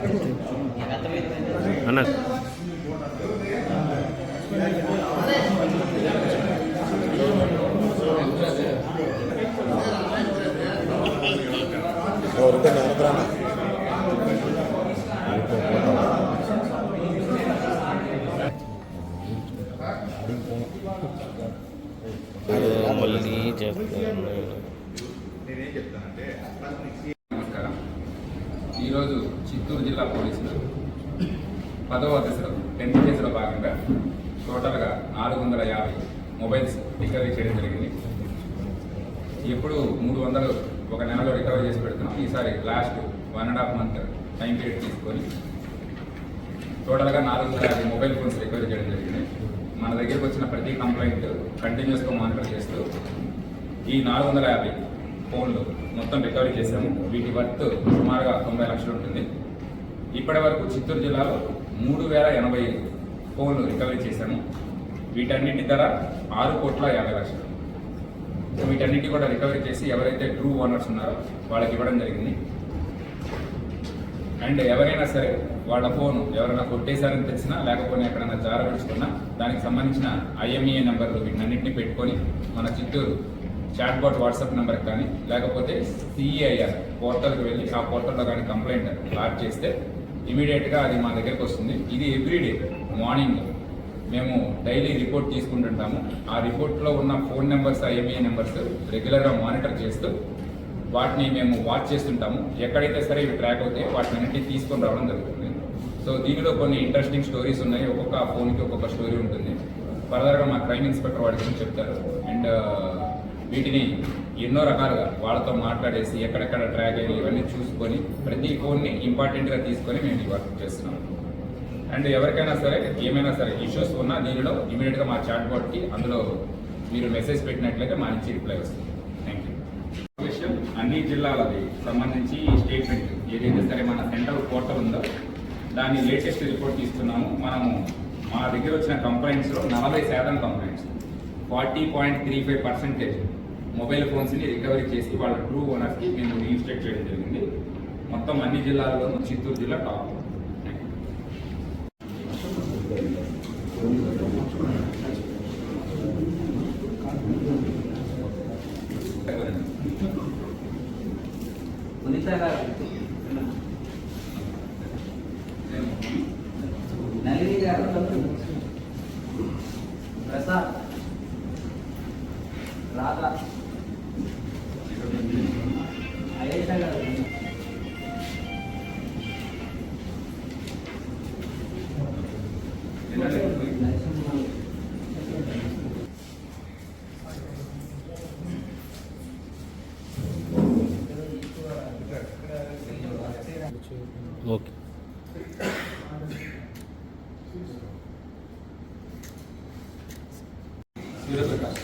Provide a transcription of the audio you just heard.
అన్న మళ్ళీ నమస్కారం. ఈరోజు చిత్తూరు జిల్లా పోలీసులు 10వ దశలో 10th ఫేజ్లో భాగంగా టోటల్గా 450 మొబైల్స్ రికవరీ చేయడం జరిగింది. ఎప్పుడు 300 ఒక నెలలో రికవరీ చేసి పెడుతున్నాం. ఈసారి లాస్ట్ 1.5 month టైం పీరియడ్ తీసుకొని టోటల్గా 450 మొబైల్ ఫోన్స్ రికవరీ చేయడం జరిగింది. మన దగ్గరికి వచ్చిన ప్రతి కంప్లైంట్ కంటిన్యూస్గా మానిటర్ చేస్తూ ఈ 450 ఫోన్లు మొత్తం రికవరీ చేశాము. వీటి వర్త్ సుమారుగా 90 లక్షలు ఉంటుంది. ఇప్పటి వరకు చిత్తూరు జిల్లాలో 3080 ఫోన్లు రికవరీ చేశాము. వీటన్నిటి ధర 6,50,00,000. వీటన్నిటి కూడా రికవరీ చేసి ఎవరైతే ట్రూ ఓనర్స్ ఉన్నారో వాళ్ళకి ఇవ్వడం జరిగింది. అండ్ ఎవరైనా సరే వాళ్ళ ఫోను ఎవరైనా కొట్టేశారని తెలిసినా లేకపోతే ఎక్కడైనా జారవిడుచుకున్నా దానికి సంబంధించిన IMEI నెంబర్లు వీటినన్నింటినీ పెట్టుకొని మన చిత్తూరు చాట్ బాట్ వాట్సాప్ నెంబర్కి కానీ లేకపోతే CEIR పోర్టల్కి వెళ్ళి ఆ పోర్టల్లో కానీ కంప్లైంట్ లాడ్ చేస్తే ఇమీడియట్గా అది మా దగ్గరికి వస్తుంది. ఇది ఎవ్రీడే మార్నింగ్ మేము డైలీ రిపోర్ట్ తీసుకుంటుంటాము. ఆ రిపోర్ట్లో ఉన్న ఫోన్ నెంబర్స్ IMEI నెంబర్స్ రెగ్యులర్గా మానిటర్ చేస్తూ వాటిని మేము వాచ్ చేస్తుంటాము. ఎక్కడైతే సరే ఇవి ట్రాక్ అవుతాయి వాటిని అన్నింటినీ తీసుకొని రావడం జరుగుతుంది. సో దీనిలో కొన్ని ఇంట్రెస్టింగ్ స్టోరీస్ ఉన్నాయి. ఒక్కొక్క ఫోన్కి ఒక్కొక్క స్టోరీ ఉంటుంది. ఫర్దర్గా మా క్రైమ్ ఇన్స్పెక్టర్ వాటి గురించి చెప్తారు. అండ్ వీటిని ఎన్నో రకాలుగా వాళ్ళతో మాట్లాడేసి ఎక్కడెక్కడ ట్రాక్ అయ్యి ఇవన్నీ చూసుకొని ప్రతి ఫోన్ని ఇంపార్టెంట్గా తీసుకొని మేము ఈ వర్క్ చేస్తున్నాం. అండ్ ఎవరికైనా సరే ఏమైనా సరే ఇష్యూస్ ఉన్నా దీనిలో ఇమీడియట్గా మా చాట్ బాట్కి అందులో మీరు మెసేజ్ పెట్టినట్లయితే మా నుంచి రిప్లై వస్తుంది. Thank you. విషయం అన్ని జిల్లాలది సంబంధించి స్టేట్మెంట్ ఏదైతే సరే మన సెంట్రల్ పోర్టల్ ఉందో దాన్ని లేటెస్ట్ రిపోర్ట్ తీసుకున్నాము. మనము మా దగ్గర వచ్చిన కంప్లైంట్స్లో 40% కంప్లైంట్స్ 40.35% మొబైల్ ఫోన్స్ని రికవరీ చేసి వాళ్ళ ట్రూ ఓనర్స్కి మేము రీఇన్స్టేట్ చేయడం జరిగింది. మొత్తం అన్ని జిల్లాల్లోనూ చిత్తూరు జిల్లా టాప్. నళిని గారు, ప్రసాద్, రాధా, అయేష గారు, ఓకే. సూర్యప్రకాష్